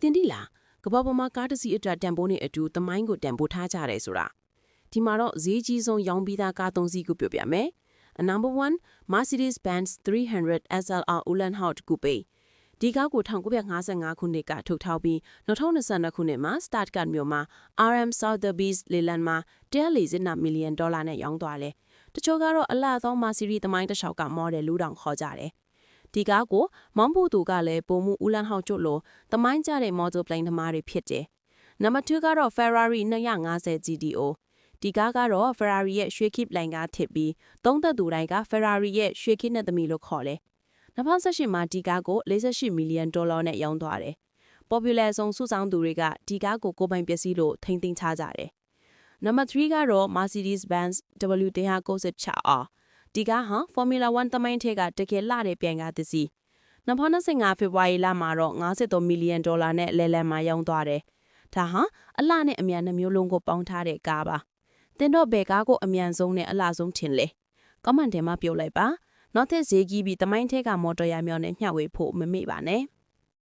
တင်ဒီလာကဘာပေါ်မှာကားတစ်စီးအတွက်တန်ဖိုးနဲ့အတူသမိုင်းကိုတန်ဖိုးထားကြတယ်ဆိုတာဒီမှာတော့ဈေးကြီးဆုံးရောင်းပြီးသားကား3စီးကိုပြောပြမယ် Number 1 Mercedes-Benz 300 SLR Uhlenhaut Coupe ဒီကားကို1955ခုနှစ်ကထုတ်ထားပြီး2022ခုနှစ်မှာ Stuttgart မြို့မှာ RM Sotheby's လေလံမှာ$140 millionနဲ့ရောင်းသွားတယ်တချို့ကတော့အလှသော Mercedes သမိုင်းတစ်လျှောက်က model လူတောင်ခေါ်ကြတယ်ဒီကားကိုမောင်းဖို့သူကလည်းပုံမှု Uhlenhaut ကျလို့သမိုင်းကျတဲ့ model plane သမားတွေဖြစ်တယ် Number 2ကတော့ Ferrari 250 GTO ဒီကားကတော့ Ferrari ရဲ့ရွှေခိပလိုင်ကားထစ်ပြီးသုံးသက်သူတိုင်းက Ferrari ရဲ့ရွှေခိနဲ့သမီးလို့ခေါ်တယ်2018မှာဒီကားကို$48 millionနဲ့ရောင်းသွားတယ် Popular ဆုံးစုဆောင်သူတွေကဒီကားကိုကိုယ်ပိုင်ပစ္စည်းလို့ထိန်းသိမ်းထားကြတယ် Number 3ကတော့ Mercedes-Benz W196R ဒီကားဟာ Formula 1 သမိုင်းထဲကတကယ်လှတဲ့ပြိုင်ကားတစ်စီး2025ဖေဖော်ဝါရီလမှာတော့$53 millionနဲ့လဲလံမှာရောင်းသွားတယ်ဒါဟာအလှနဲ့အမြန်နှမျိုးလုံးကိုပေါင်းထားတဲ့ကားပါတင်တော့ဘယ်ကားကိုအမြန်ဆုံးနဲ့အလှဆုံးထင်လဲ comment ထဲမှာပြောလိုက်ပါနောက်ထပ်ဈေးကြီးပြီးသမိုင်းထဲကမော်တော်ယာမျောနဲ့မျှဝေဖို့မမေ့ပါနဲ့